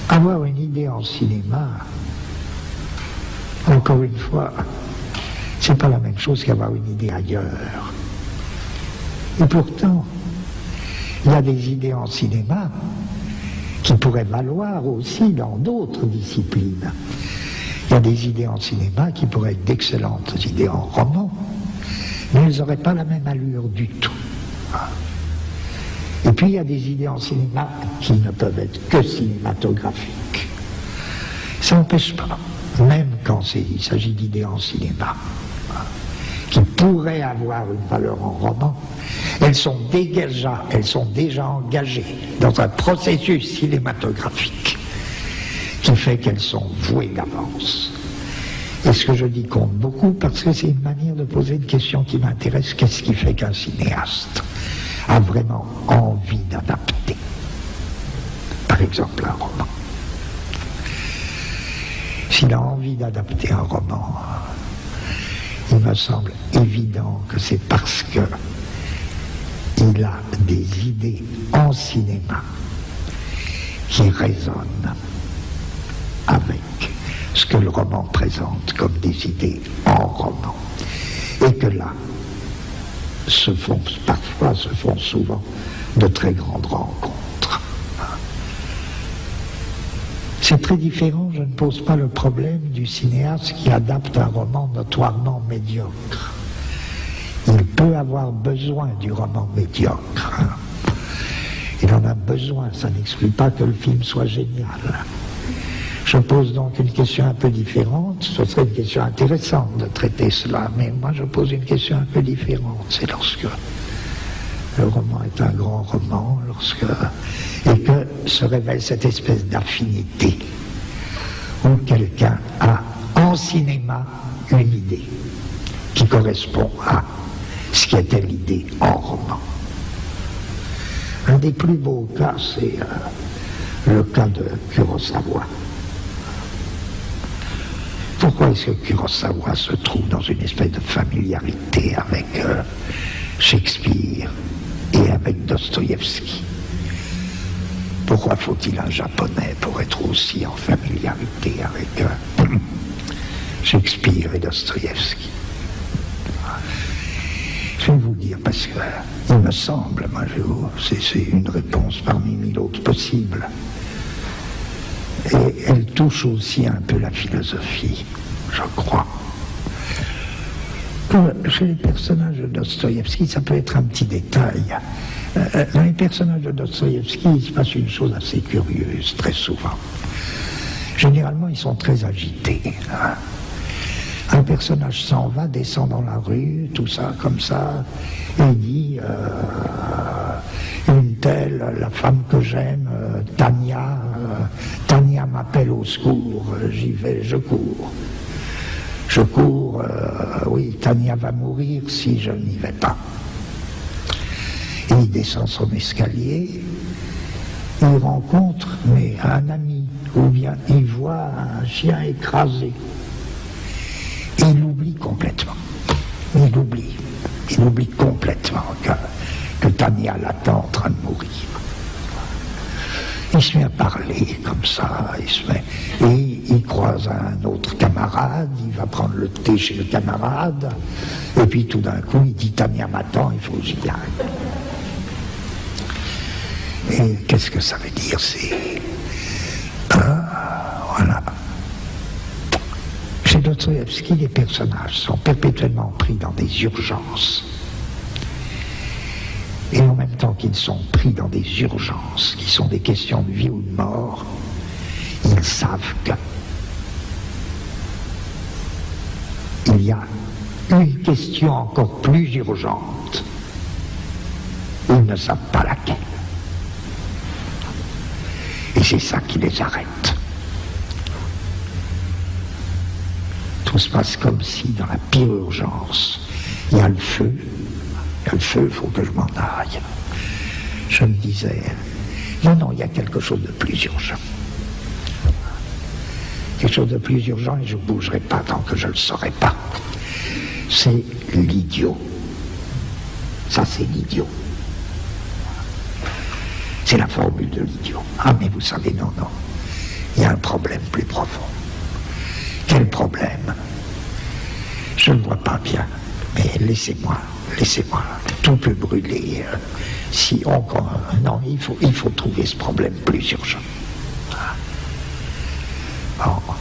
Avoir une idée en cinéma, encore une fois, c'est pas la même chose qu'avoir une idée ailleurs. Et pourtant, il y a des idées en cinéma qui pourraient valoir aussi dans d'autres disciplines. Il y a des idées en cinéma qui pourraient être d'excellentes idées en roman, mais elles n'auraient pas la même allure du tout. Et puis il y a des idées en cinéma qui ne peuvent être que cinématographiques. Ça n'empêche pas, même quand il s'agit d'idées en cinéma, qui pourraient avoir une valeur en roman, elles sont déjà engagées dans un processus cinématographique qui fait qu'elles sont vouées d'avance. Et ce que je dis compte beaucoup parce que c'est une manière de poser une question qui m'intéresse. Qu'est-ce qui fait qu'un cinéaste a vraiment envie d'adapter, par exemple, un roman? S'il a envie d'adapter un roman, il me semble évident que c'est parce que il a des idées en cinéma qui résonnent avec ce que le roman présente comme des idées en roman. Et que là, se font souvent de très grandes rencontres. C'est très différent, je ne pose pas le problème du cinéaste qui adapte un roman notoirement médiocre. Il peut avoir besoin du roman médiocre. Il en a besoin, ça n'exclut pas que le film soit génial. Je pose donc une question un peu différente. Ce serait une question intéressante de traiter cela, mais moi je pose une question un peu différente. C'est lorsque le roman est un grand roman, et que se révèle cette espèce d'affinité où quelqu'un a en cinéma une idée qui correspond à ce qui était l'idée en roman. Un des plus beaux cas, c'est le cas de Kurosawa. Pourquoi est-ce que Kurosawa se trouve dans une espèce de familiarité avec Shakespeare et avec Dostoïevski? Pourquoi faut-il un japonais pour être aussi en familiarité avec Shakespeare et Dostoïevski? Je vais vous dire, parce que il me semble, c'est une réponse parmi mille autres possibles. Et elle touche aussi un peu la philosophie, je crois. Chez les personnages de Dostoïevski, ça peut être un petit détail. Dans les personnages de Dostoïevski, il se passe une chose assez curieuse, très souvent. Généralement, ils sont très agités. Un personnage s'en va, descend dans la rue, tout ça, comme ça, et il dit une telle, la femme que j'aime, Tania m'appelle au secours, j'y vais, je cours. Je cours, oui, Tania va mourir si je n'y vais pas. Et il descend son escalier, il rencontre un ami, ou bien il voit un chien écrasé. Et il oublie complètement. Il oublie complètement que Tania l'attend en train de mourir. Il se met à parler comme ça, et il croise un autre camarade, il va prendre le thé chez le camarade, et puis tout d'un coup il dit Tania m'attend, il faut que j'y aille. Et qu'est-ce que ça veut dire? C'est... voilà. Chez Dostoïevski, les personnages sont perpétuellement pris dans des urgences. Et en même temps qu'ils sont pris dans des urgences, qui sont des questions de vie ou de mort, ils savent que il y a une question encore plus urgente. Ils ne savent pas laquelle. Et c'est ça qui les arrête. Tout se passe comme si, dans la pire urgence, il y a le feu. Il faut que je m'en aille. Je me disais, non, il y a quelque chose de plus urgent. Quelque chose de plus urgent et je ne bougerai pas tant que je ne le saurai pas. C'est l'idiot. Ça, c'est l'idiot. C'est la formule de l'idiot. Ah, mais vous savez, non, non. Il y a un problème plus profond. Quel problème? Je ne vois pas bien, mais laissez-moi. Tout peut brûler. Si on... Non, il faut trouver ce problème plus urgent. Bon.